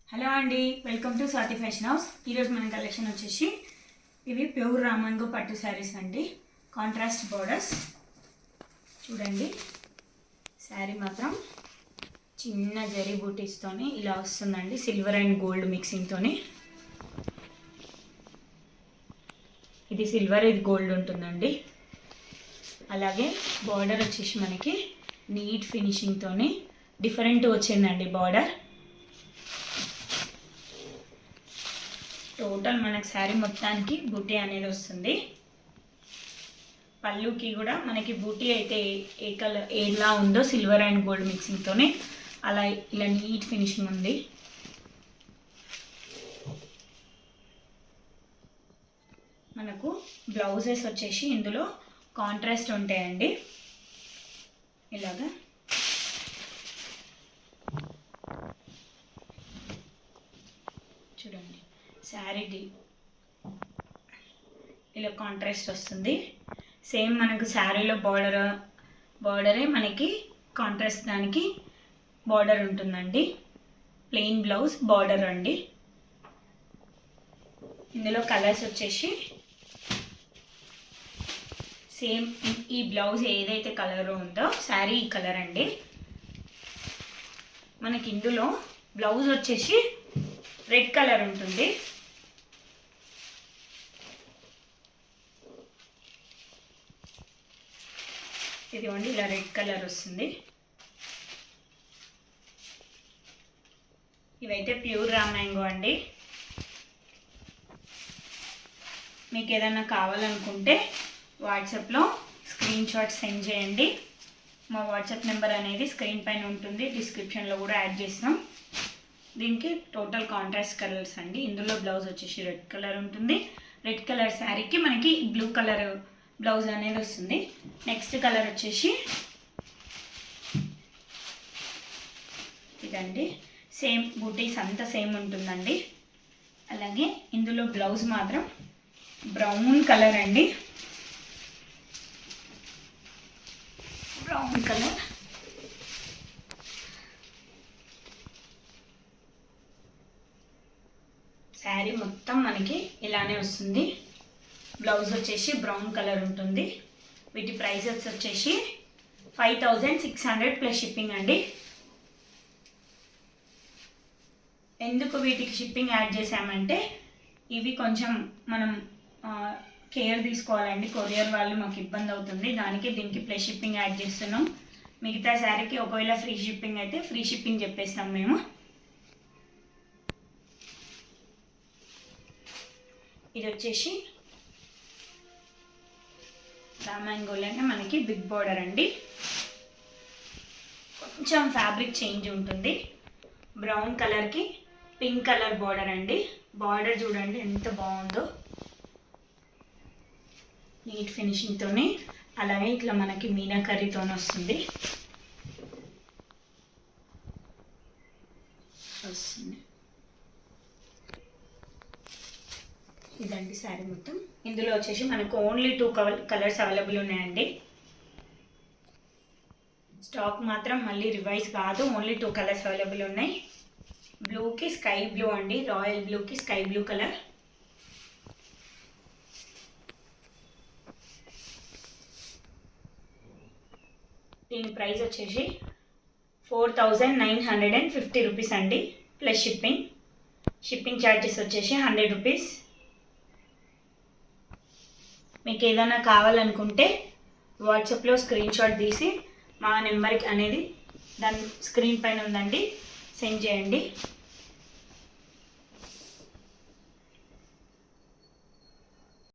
Hello అండి, welcome to Swathi fashion house. ఈరోజు మన కలెక్షన్ వచ్చేసి ఇవి ప్యూర్ రామంగో పట్టు శారీస్ అండి. కాంట్రాస్ట్ బోర్డర్స్ చూడండి. శారీ మాత్రం చిన్న జరీ బూటీస్తోని ఇలా వస్తుందండి. సిల్వర్ అండ్ గోల్డ్ మిక్సింగ్తోని. ఇది సిల్వర్, ఇది గోల్డ్ ఉంటుందండి. అలాగే బార్డర్ వచ్చేసి మనకి నీట్ ఫినిషింగ్తోని డిఫరెంట్ వచ్చిందండి బార్డర్. టోటల్ మనకి శారీ మొత్తానికి బూటీ అనేది వస్తుంది. పళ్ళుకి కూడా మనకి బూటీ అయితే ఏ కలర్ ఎలా ఉందో సిల్వర్ అండ్ గోల్డ్ మిక్సింగ్తోనే అలా ఇలా నీట్ ఫినిషింగ్ ఉంది. మనకు బ్లౌజెస్ వచ్చేసి ఇందులో కాంట్రాస్ట్ ఉంటాయండి. ఇలాగా చూడండి, శారీకి ఇలా కాంట్రాస్ట్ వస్తుంది. సేమ్ మనకు శారీలో బార్డరే మనకి కాంట్రాస్ట్ దానికి బార్డర్ ఉంటుందండి. ప్లెయిన్ బ్లౌజ్ బార్డర్ అండి. ఇందులో కలర్స్ వచ్చేసి సేమ్ ఈ బ్లౌజ్ ఏదైతే కలర్ ఉందో శారీ ఈ కలర్ అండి. మనకి ఇందులో బ్లౌజ్ వచ్చేసి రెడ్ కలర్ ఉంటుంది. ఇదిగోండి, ఇలా రెడ్ కలర్ వస్తుంది. ఇవైతే ప్యూర్ రామ్యాంగో అండి. మీకు ఏదైనా కావాలనుకుంటే వాట్సాప్లో స్క్రీన్ షాట్ సెండ్ చేయండి. మా వాట్సాప్ నెంబర్ అనేది స్క్రీన్ పైన ఉంటుంది, డిస్క్రిప్షన్లో కూడా యాడ్ చేస్తాం. దీనికి టోటల్ కాంట్రాస్ట్ కలర్స్ అండి. ఇందులో బ్లౌజ్ వచ్చేసి రెడ్ కలర్ ఉంటుంది. రెడ్ కలర్ శారీకి మనకి బ్లూ కలర్ బ్లౌజ్ అనేది వస్తుంది. నెక్స్ట్ కలర్ వచ్చేసి ఇదండి. సేమ్ బూటీస్ అంతా సేమ్ ఉంటుందండి. అలాగే ఇందులో బ్లౌజ్ మాత్రం బ్రౌన్ కలర్ అండి. బ్రౌన్ కలర్ శారీ మొత్తం మనకి ఇలానే వస్తుంది. బ్లౌజ్ వచ్చేసి బ్రౌన్ కలర్ ఉంటుంది. వీటి ప్రైసెస్ వచ్చేసి 5600 ప్లస్ షిప్పింగ్ అండి. ఎందుకు వీటికి షిప్పింగ్ యాడ్ చేసామంటే ఇవి కొంచెం మనం కేర్ తీసుకోవాలండి. కొరియర్ వాళ్ళు మాకు ఇబ్బంది అవుతుంది, దానికి దీనికి ప్లస్ షిప్పింగ్ యాడ్ చేస్తున్నాం. మిగతా శారీకి ఒకవేళ ఫ్రీ షిప్పింగ్ అయితే ఫ్రీ షిప్పింగ్ చెప్పేస్తాం మేము. ఇది వచ్చేసి రామ్యాంగోలోనే మనకి బిగ్ బార్డర్ అండి. కొంచెం ఫ్యాబ్రిక్ చేంజ్ ఉంటుంది. బ్రౌన్ కలర్కి పింక్ కలర్ బార్డర్ అండి. బార్డర్ చూడండి ఎంత బాగుందో, నీట్ ఫినిషింగ్తోనే. అలాగే ఇట్లా మనకి మీనాకరీతో వస్తుంది. ఇదండి శారీ మొత్తం. ఇందులో వచ్చేసి మనకు ఓన్లీ 2 కలర్స్ అవైలబుల్ ఉన్నాయండి. స్టాక్ మాత్రం మళ్ళీ రివైజ్ కాదు, ఓన్లీ 2 కలర్స్ అవైలబుల్ ఉన్నాయి. బ్లూకి స్కై బ్లూ అండి, రాయల్ బ్లూకి స్కై బ్లూ కలర్. దీని ప్రైస్ వచ్చేసి 4950 రూపీస్ అండి ప్లస్ షిప్పింగ్. షిప్పింగ్ ఛార్జెస్ వచ్చేసి 100 రూపీస్. మీకు ఏదైనా కావాలనుకుంటే వాట్సాప్లో స్క్రీన్ షాట్ తీసి మా నెంబర్కి అనేది దాని స్క్రీన్ పైన ఉందండి, సెండ్ చేయండి.